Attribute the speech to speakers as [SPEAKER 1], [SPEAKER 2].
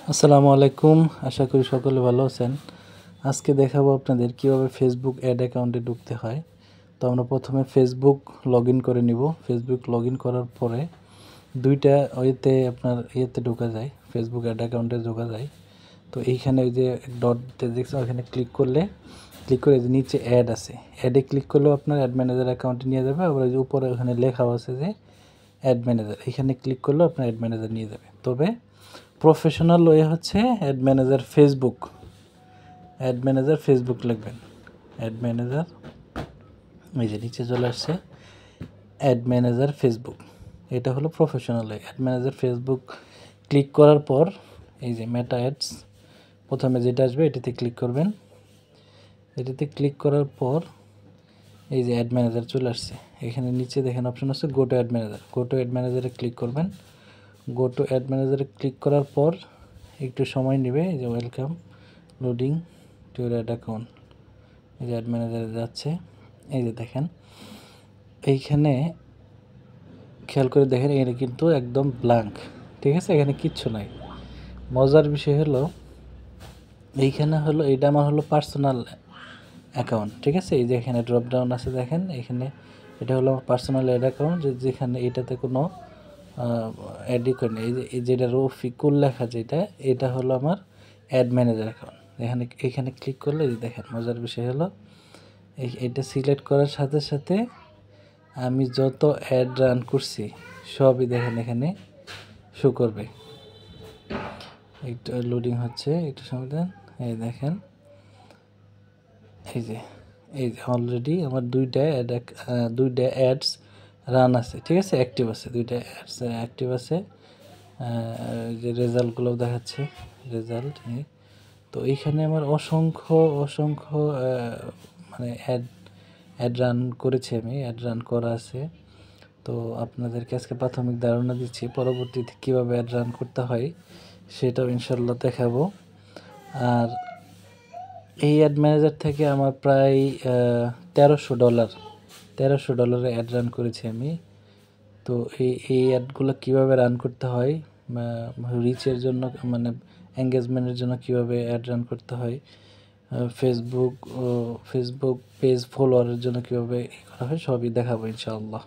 [SPEAKER 1] আসসালামু আলাইকুম, আশা করি সকলে ভালো আছেন। আজকে দেখাবো আপনাদের কিভাবে ফেসবুক অ্যাড অ্যাকাউন্টে ঢুকতে হয়। তো আমরা প্রথমে ফেসবুক লগ ইন করে নিব। ফেসবুক লগ ইন করার পরে দুইটা ওইতে আপনার ঢোকা যায়, ফেসবুক অ্যাড অ্যাকাউন্টে ঢোকা যায়। তো এইখানে ওই যে ডট দেখছেন, ওখানে ক্লিক করে যে নিচে অ্যাড আছে, অ্যাডে ক্লিক করলেও আপনার অ্যাড ম্যানেজার অ্যাকাউন্টে নিয়ে যাবে। আবার ওই যে উপরে ওখানে লেখাও আছে যে অ্যাড ম্যানেজার, এখানে ক্লিক করলেও আপনার অ্যাড ম্যানেজার নিয়ে যাবে। তবে প্রফেশনাল ওয়ে হচ্ছে অ্যাড ম্যানেজার ফেসবুক লিখবেন। অ্যাড ম্যানেজার, এই যে নিচে চলে আসছে অ্যাড ম্যানেজার ফেসবুক, এটা হলো professional way. Add manager Facebook click করার পর এই যে মেটা অ্যাডস, প্রথমে যেটা আসবে এটাতে ক্লিক করবেন। এটাতে ক্লিক করার পর এই যে অ্যাড ম্যানেজার চলে আসছে। এখানে নিচে দেখেন অপশন আছে go to ad manager. Go to ad ম্যানেজারে ক্লিক করবেন। গো টু অ্যাড ম্যানেজারে ক্লিক করার পর একটু সময় নেবে। এই যে welcome loading to your ad account, এই যে অ্যাড ম্যানেজারে যাচ্ছে। এই যে দেখেন এইখানে খেয়াল করে দেখেন, এখানে কিন্তু একদম ব্ল্যাঙ্ক, ঠিক আছে, এখানে কিচ্ছু নাই। মজার বিষয় হলো এইখানে হলো এটা আমার হলো পার্সোনাল অ্যাকাউন্ট, ঠিক আছে। এই যে এখানে ড্রপ ডাউন আছে দেখেন, এখানে এটা হলো আমার পার্সোনাল অ্যাড অ্যাকাউন্ট, যেখানে এটাতে কোনো অ্যাডই করি না। এই যে যেটা রফিকুল লেখা যেটা, এটা হলো আমার অ্যাড ম্যানেজার অ্যাকাউন্ট। এখানে ক্লিক করলে এই দেখেন, মজার বিষয় হলো এটা সিলেক্ট করার সাথে সাথে আমি যত অ্যাড রান করছি সবই দেখেন এখানে শো করবে। একটু লোডিং হচ্ছে, একটু সময় দেন। এই দেখেন এই যে অলরেডি আমার দুইটা অ্যাডস রান আছে, ঠিক আছে, অ্যাক্টিভ আছে, দুইটা অ্যাডস অ্যাক্টিভ আছে। যে রেজাল্টগুলো দেখাচ্ছে, রেজাল্ট। তো এইখানে আমার অসংখ্য মানে অ্যাড রান করেছি, আমি অ্যাড রান করা আছে। তো আপনাদেরকে আজকে প্রাথমিক ধারণা দিচ্ছি, পরবর্তীতে কীভাবে অ্যাড রান করতে হয় সেটাও ইনশাল্লাহ দেখাবো। আর এই অ্যাড ম্যানেজার থেকে আমার প্রায় $1300 অ্যাড রান করেছি আমি। তো এই অ্যাডগুলো কীভাবে রান করতে হয়, রিচের জন্য মানে এঙ্গেজমেন্টের জন্য কীভাবে অ্যাড রান করতে হয়, ফেসবুক পেজ ফলোয়ারের জন্য কীভাবে করা হয়, সবই দেখাবো ইনশাআল্লাহ।